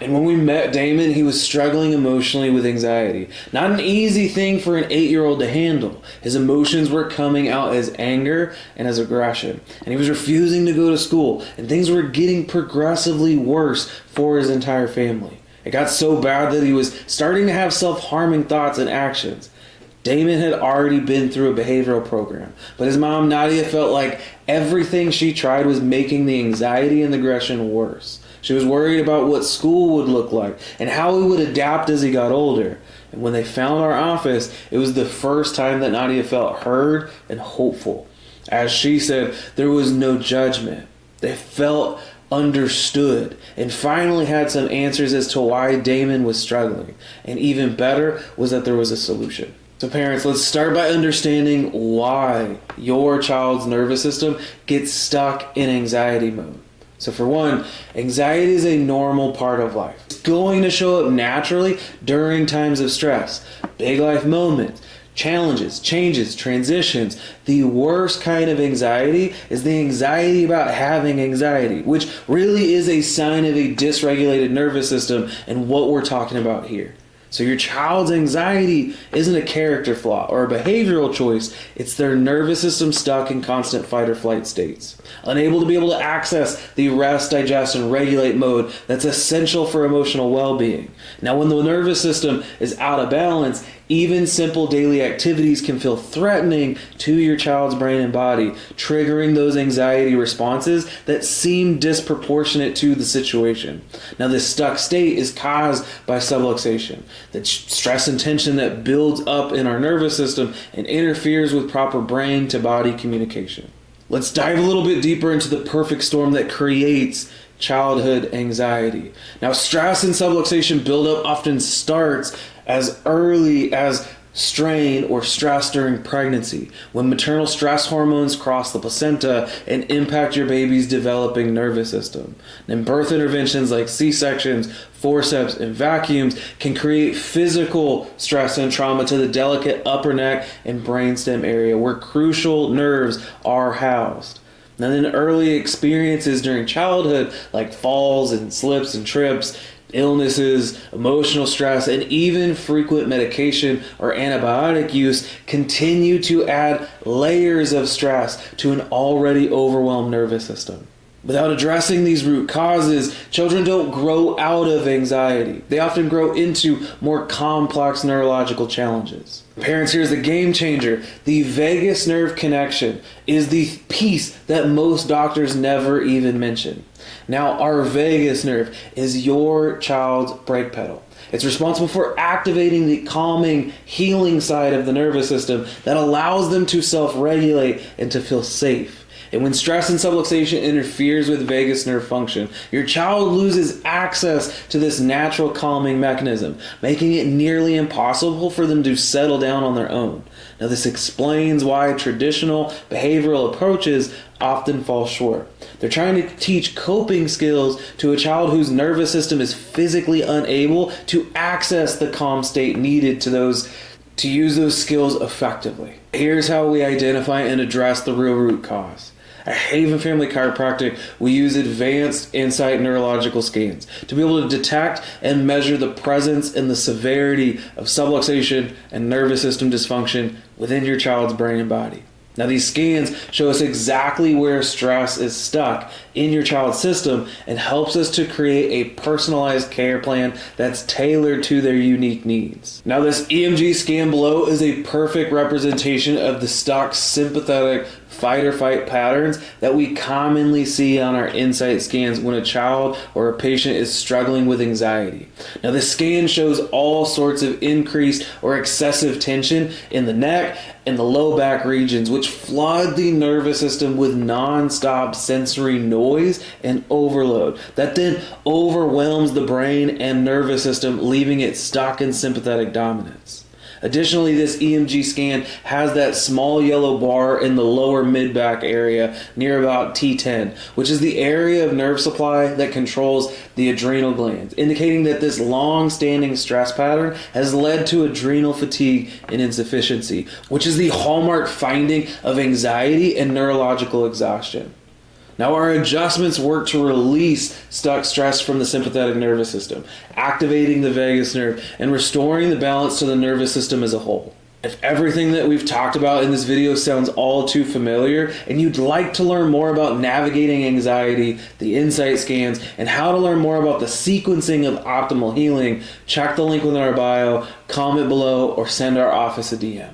And when we met Damon, he was struggling emotionally with anxiety. Not an easy thing for an 8-year-old to handle. His emotions were coming out as anger and as aggression. And he was refusing to go to school. And things were getting progressively worse for his entire family. It got so bad that he was starting to have self-harming thoughts and actions. Damon had already been through a behavioral program, but his mom, Nadia, felt like everything she tried was making the anxiety and the aggression worse. She was worried about what school would look like and how he would adapt as he got older. And when they found our office, it was the first time that Nadia felt heard and hopeful. As she said, there was no judgment. They felt understood and finally had some answers as to why Damon was struggling. And even better was that there was a solution. So parents, let's start by understanding why your child's nervous system gets stuck in anxiety mode. So for one, anxiety is a normal part of life. It's going to show up naturally during times of stress, big life moments, challenges, changes, transitions. The worst kind of anxiety is the anxiety about having anxiety, which really is a sign of a dysregulated nervous system and what we're talking about here. So your child's anxiety isn't a character flaw or a behavioral choice. It's their nervous system stuck in constant fight or flight states, unable to be able to access the rest, digest, and regulate mode that's essential for emotional well-being. Now, when the nervous system is out of balance, even simple daily activities can feel threatening to your child's brain and body, triggering those anxiety responses that seem disproportionate to the situation. Now, this stuck state is caused by subluxation, the stress and tension that builds up in our nervous system and interferes with proper brain to body communication. Let's dive a little bit deeper into the perfect storm that creates childhood anxiety. Now, stress and subluxation buildup often starts as early as strain or stress during pregnancy, when maternal stress hormones cross the placenta and impact your baby's developing nervous system. And birth interventions like C-sections, forceps, and vacuums can create physical stress and trauma to the delicate upper neck and brainstem area where crucial nerves are housed. And then early experiences during childhood, like falls and slips and trips, illnesses, emotional stress, and even frequent medication or antibiotic use continue to add layers of stress to an already overwhelmed nervous system. Without addressing these root causes, children don't grow out of anxiety. They often grow into more complex neurological challenges. Parents, here's the game changer. The vagus nerve connection is the piece that most doctors never even mention. Now, our vagus nerve is your child's brake pedal. It's responsible for activating the calming, healing side of the nervous system that allows them to self-regulate and to feel safe. And when stress and subluxation interferes with vagus nerve function, your child loses access to this natural calming mechanism, making it nearly impossible for them to settle down on their own. Now, this explains why traditional behavioral approaches often fall short. They're trying to teach coping skills to a child whose nervous system is physically unable to access the calm state needed to use those skills effectively. Here's how we identify and address the real root cause. At Haven Family Chiropractic, we use advanced insight neurological scans to be able to detect and measure the presence and the severity of subluxation and nervous system dysfunction within your child's brain and body. Now, these scans show us exactly where stress is stuck in your child's system and helps us to create a personalized care plan that's tailored to their unique needs. Now, this EMG scan below is a perfect representation of the stuck sympathetic fight or fight patterns that we commonly see on our insight scans when a child or a patient is struggling with anxiety. Now, the scan shows all sorts of increased or excessive tension in the neck and the low back regions, which flood the nervous system with non-stop sensory noise and overload that then overwhelms the brain and nervous system, leaving it stuck in sympathetic dominance. Additionally, this EMG scan has that small yellow bar in the lower mid-back area near about T10, which is the area of nerve supply that controls the adrenal glands, indicating that this long-standing stress pattern has led to adrenal fatigue and insufficiency, which is the hallmark finding of anxiety and neurological exhaustion. Now our adjustments work to release stuck stress from the sympathetic nervous system, activating the vagus nerve and restoring the balance to the nervous system as a whole. If everything that we've talked about in this video sounds all too familiar and you'd like to learn more about navigating anxiety, the insight scans, and how to learn more about the sequencing of optimal healing, check the link within our bio, comment below, or send our office a DM.